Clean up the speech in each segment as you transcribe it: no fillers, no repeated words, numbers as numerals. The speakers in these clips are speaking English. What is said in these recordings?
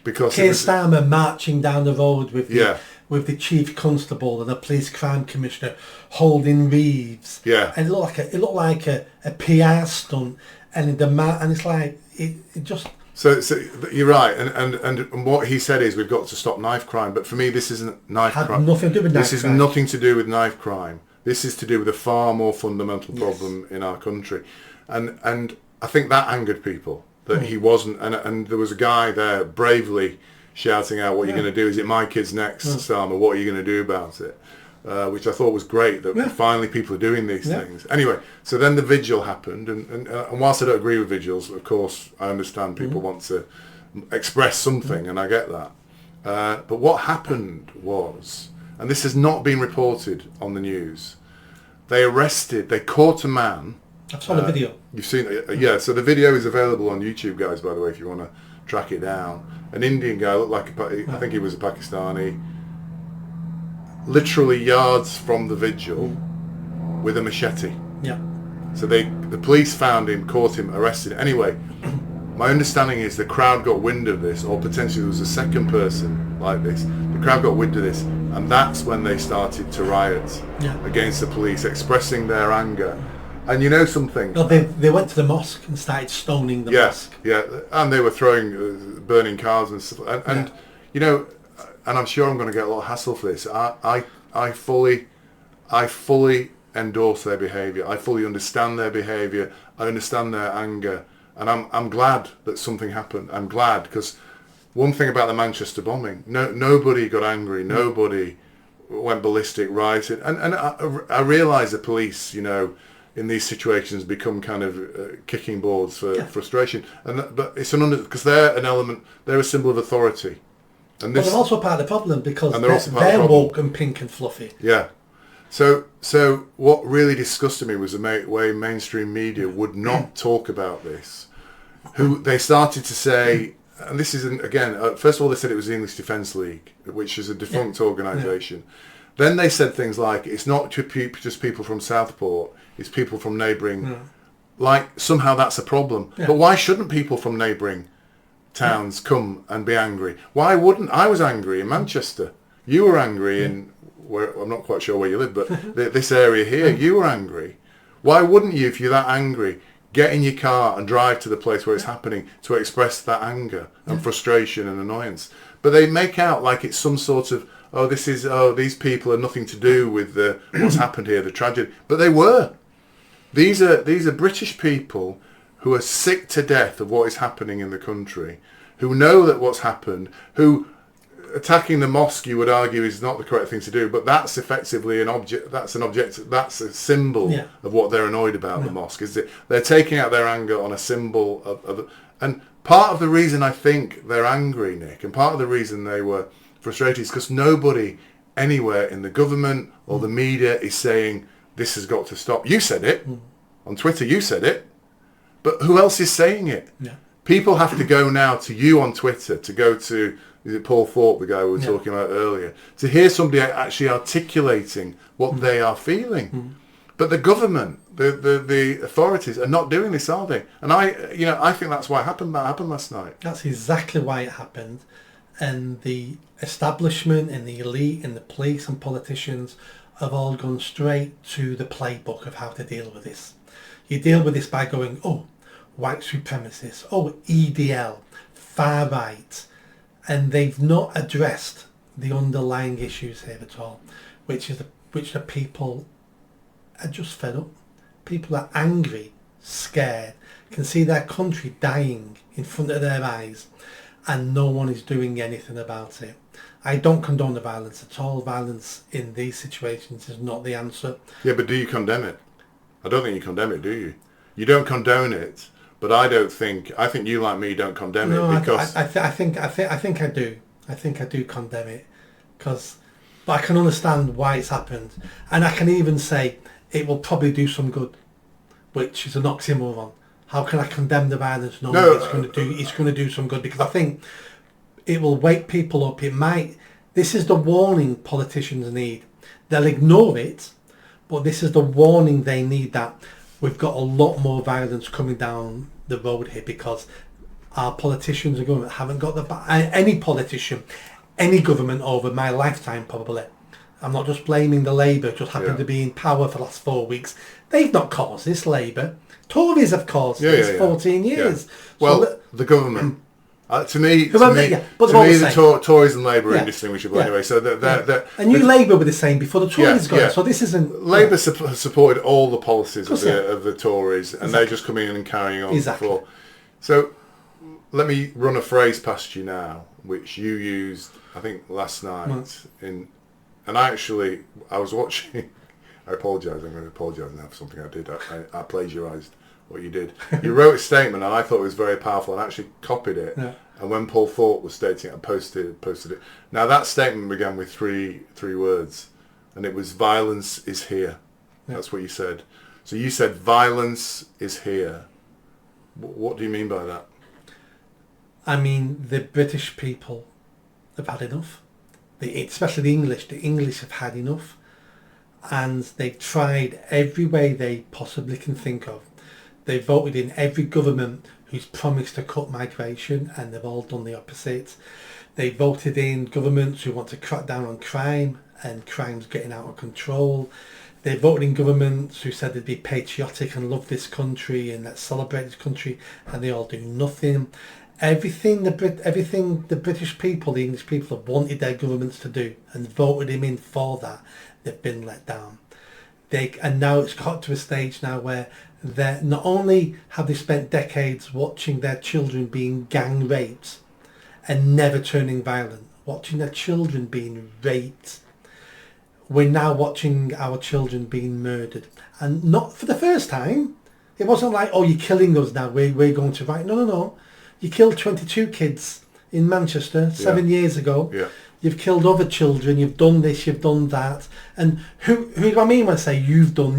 because Keir Starmer marching down the road with the chief constable and the police crime commissioner holding wreaths. Yeah. And it looked like a PR stunt, and it's like it just. So you're right, and what he said is we've got to stop knife crime. But for me, this isn't knife crime. Nothing to do with knife crime. This is nothing to do with knife crime. This is to do with a far more fundamental problem in our country, and I think that angered people that he wasn't. And there was a guy there bravely shouting out, "What are you going to do? Is it my kids next, Starmer? What are you going to do about it?" Which I thought was great, that finally people are doing these things. Anyway, so then the vigil happened, and whilst I don't agree with vigils, of course, I understand people want to express something, and I get that. But what happened was, and this has not been reported on the news, they caught a man. I saw the video. You've seen it? Yeah, so the video is available on YouTube, guys, by the way, if you want to track it down. An Indian guy, looked like I think he was a Pakistani, literally yards from the vigil with a machete. Yeah. So the police found him, caught him, arrested him. Anyway, my understanding is the crowd got wind of this, or potentially there was a second person like this. The crowd got wind of this, and that's when they started to riot against the police, expressing their anger. And you know something? No, they went to the mosque and started stoning the mosque. Yeah, and they were throwing, burning cars and stuff. And you know, and I'm sure I'm going to get a lot of hassle for this. I fully endorse their behaviour. I fully understand their behaviour. I understand their anger, and I'm glad that something happened. I'm glad, because one thing about the Manchester bombing, nobody got angry. Nobody went ballistic, rioted, and I realise the police, you know, in these situations become kind of kicking boards for frustration, but it's because they're a symbol of authority. And but they're also part of the problem, because they're woke and pink and fluffy. Yeah. So what really disgusted me was the way mainstream media would not talk about this. They started to say, and this isn't, again, first of all, they said it was the English Defence League, which is a defunct organisation. Then they said things like, it's not just people from Southport, it's people from neighbouring, like somehow that's a problem. Yeah. But why shouldn't people from neighbouring towns come and be angry? Why wouldn't? I was angry in Manchester. You were angry in, where I'm not quite sure where you live, but this area here, you were angry. Why wouldn't you, if you're that angry, get in your car and drive to the place where it's happening to express that anger and frustration and annoyance? But they make out like it's some sort of, these people are nothing to do with what's happened here, the tragedy. But they were. These are British people who are sick to death of what is happening in the country, who know that what's happened, who attacking the mosque, you would argue, is not the correct thing to do, but that's effectively that's a symbol of what they're annoyed about. The mosque is that they're taking out their anger on a symbol of and part of the reason I think they're angry, Nick, and part of the reason they were frustrated is because nobody anywhere in the government or the media is saying this has got to stop. You said it on Twitter, you said it, but who else is saying it? People have to go now to you on Twitter, to go to, is it Paul Thorpe, the guy we were talking about earlier, to hear somebody actually articulating what they are feeling. But the government, the authorities are not doing this, are they? And I think that's why it happened. That happened last night. That's exactly why it happened. And the establishment and the elite and the police and politicians have all gone straight to the playbook of how to deal with this. You deal with this by going, white supremacists, EDL, far right, and they've not addressed the underlying issues here at all, which the people are just fed up. People are angry, scared, can see their country dying in front of their eyes, and no one is doing anything about it. I don't condone the violence at all. Violence in these situations is not the answer. Yeah, but do you condemn it? I don't think you condemn it, do you? You don't condone it, but I think you, like me, don't condemn it, because I think I do. I think I do condemn it, but I can understand why it's happened, and I can even say it will probably do some good, which is an oxymoron. How can I condemn the violence knowing it's going to do some good? Because I think it will wake people up. This is the warning politicians need. They'll ignore it, but this is the warning they need, that we've got a lot more violence coming down the road here, because our politicians and government haven't got any politician, any government over my lifetime probably. I'm not just blaming the Labour, just happened to be in power for the last 4 weeks. They've not caused this, Labour. Tories have caused this 14 years. Yeah. Well, so the government. To me, but the Tories and Labour are indistinguishable anyway. So and Labour were the same before the Tories got it. So this isn't... Labour supported all the policies of the Tories, and they're just coming in and carrying on before. So let me run a phrase past you now, which you used, I think, last night in... And I was watching... I apologise. I'm going to apologise now for something I did. I plagiarised what you did. You wrote a statement, and I thought it was very powerful, and actually copied it. Yeah. And when Paul Thorpe was stating it, I posted it. Now that statement began with three words, and it was "violence is here." Yeah. That's what you said. So you said violence is here. What do you mean by that? I mean the British people have had enough. Especially the English. The English have had enough. And they've tried every way they possibly can think of. They voted in every government who's promised to cut migration, and they've all done the opposite. They voted in governments who want to crack down on crime, and crime's getting out of control. They voted in governments who said they'd be patriotic and love this country and let's celebrate this country, and they all do nothing. Everything the British people, the English people have wanted their governments to do and voted him in for that, they've been let down. And now it's got to a stage now where they're not only have they spent decades watching their children being gang raped and never turning violent, watching their children being raped, we're now watching our children being murdered. And not for the first time. It wasn't like, oh, you're killing us now, we're going to fight. No. You killed 22 kids in Manchester 7 years ago. Yeah. You've killed other children, you've done this, you've done that. And who do I mean when I say you've done?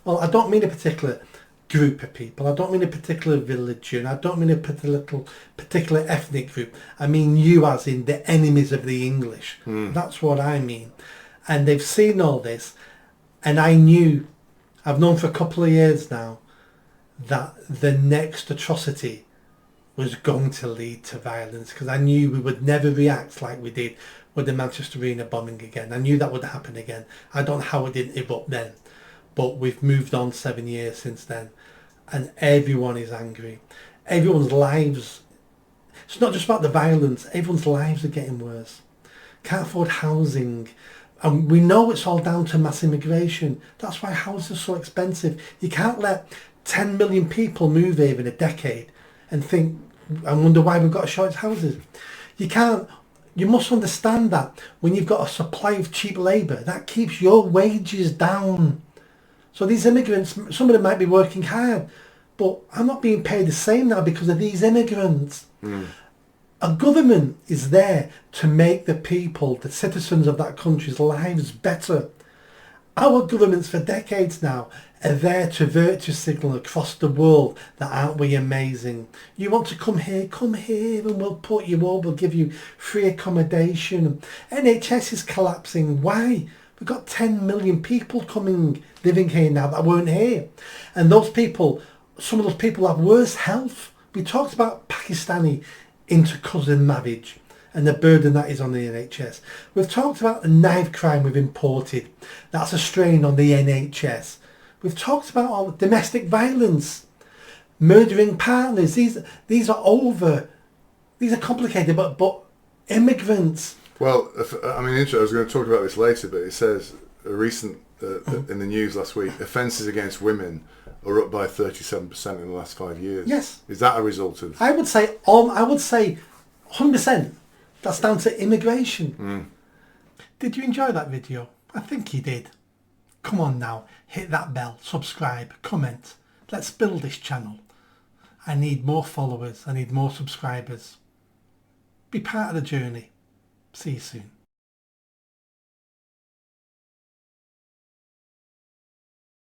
Well, I don't mean a particular group of people. I don't mean a particular religion. I don't mean a particular ethnic group. I mean you as in the enemies of the English. That's what I mean. And they've seen all this. And I've known for a couple of years now that the next atrocity was going to lead to violence, because I knew we would never react like we did with the Manchester Arena bombing again. I knew that would happen again. I don't know how it didn't erupt then, but we've moved on 7 years since then, and everyone is angry. Everyone's lives, it's not just about the violence, everyone's lives are getting worse. Can't afford housing, and we know it's all down to mass immigration. That's why houses are so expensive. You can't let 10 million people move here in a decade and think and wonder why we've got a shortage of houses. You must understand that when you've got a supply of cheap labour, that keeps your wages down. So these immigrants, some of them might be working hard, but I'm not being paid the same now because of these immigrants. A government is there to make the people, the citizens of that country's lives better. Our governments for decades now are there to virtue signal across the world that aren't we amazing? You want to come here and we'll put you up, we'll give you free accommodation. NHS is collapsing. Why? We've got 10 million people living here now that weren't here. And those people, some of those people have worse health. We talked about Pakistani inter-cousin marriage and the burden that is on the NHS. We've talked about the knife crime we've imported. That's a strain on the NHS. We've talked about all the domestic violence, murdering partners. These are complicated, but immigrants. Well, I was going to talk about this later, but it says a recent in the news last week, offences against women are up by 37% in the last 5 years. Yes. Is that a result of? I would say 100%. That's down to immigration. Did you enjoy that video? I think you did. Come on now, hit that bell, subscribe, comment. Let's build this channel. I need more followers. I need more subscribers. Be part of the journey. See you soon.